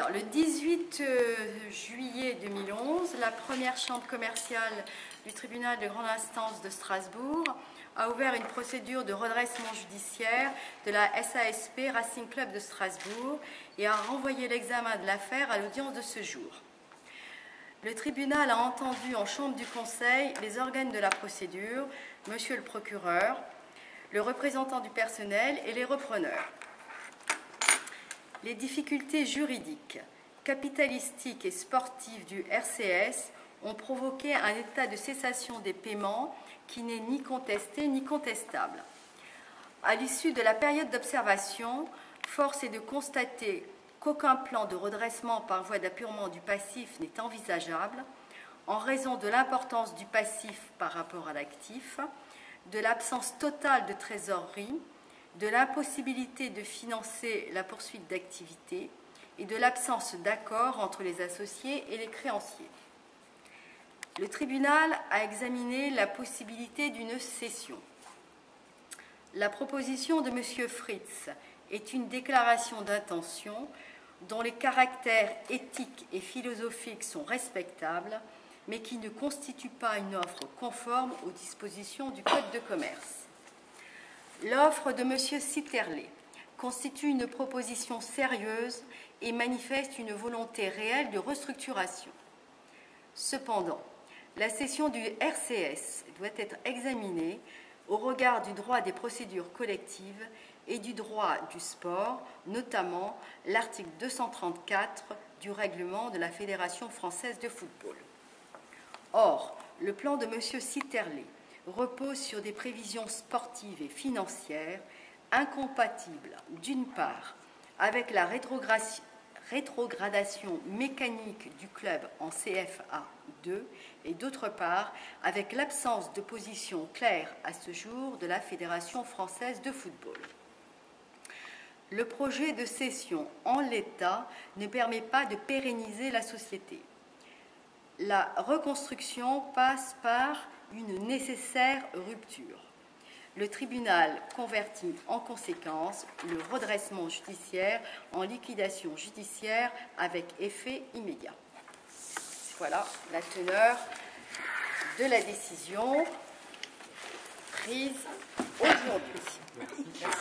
Alors, le 18 juillet 2011, la première chambre commerciale du tribunal de grande instance de Strasbourg a ouvert une procédure de redressement judiciaire de la SASP Racing Club de Strasbourg et a renvoyé l'examen de l'affaire à l'audience de ce jour. Le tribunal a entendu en chambre du conseil les organes de la procédure, monsieur le procureur, le représentant du personnel et les repreneurs. Les difficultés juridiques, capitalistiques et sportives du RCS ont provoqué un état de cessation des paiements qui n'est ni contesté ni contestable. À l'issue de la période d'observation, force est de constater qu'aucun plan de redressement par voie d'appurement du passif n'est envisageable en raison de l'importance du passif par rapport à l'actif, de l'absence totale de trésorerie, de l'impossibilité de financer la poursuite d'activité et de l'absence d'accord entre les associés et les créanciers. Le tribunal a examiné la possibilité d'une cession. La proposition de M. Fritz est une déclaration d'intention dont les caractères éthiques et philosophiques sont respectables, mais qui ne constitue pas une offre conforme aux dispositions du Code de commerce. L'offre de M. Sitterlé constitue une proposition sérieuse et manifeste une volonté réelle de restructuration. Cependant, la cession du RCS doit être examinée au regard du droit des procédures collectives et du droit du sport, notamment l'article 234 du règlement de la Fédération française de football. Or, le plan de M. Sitterlé repose sur des prévisions sportives et financières incompatibles, d'une part, avec la rétrogradation mécanique du club en CFA 2 et d'autre part, avec l'absence de position claire à ce jour de la Fédération française de football. Le projet de cession en l'état ne permet pas de pérenniser la société. La reconstruction passe par une nécessaire rupture. Le tribunal convertit en conséquence le redressement judiciaire en liquidation judiciaire avec effet immédiat. Voilà la teneur de la décision prise aujourd'hui. Merci. Voilà.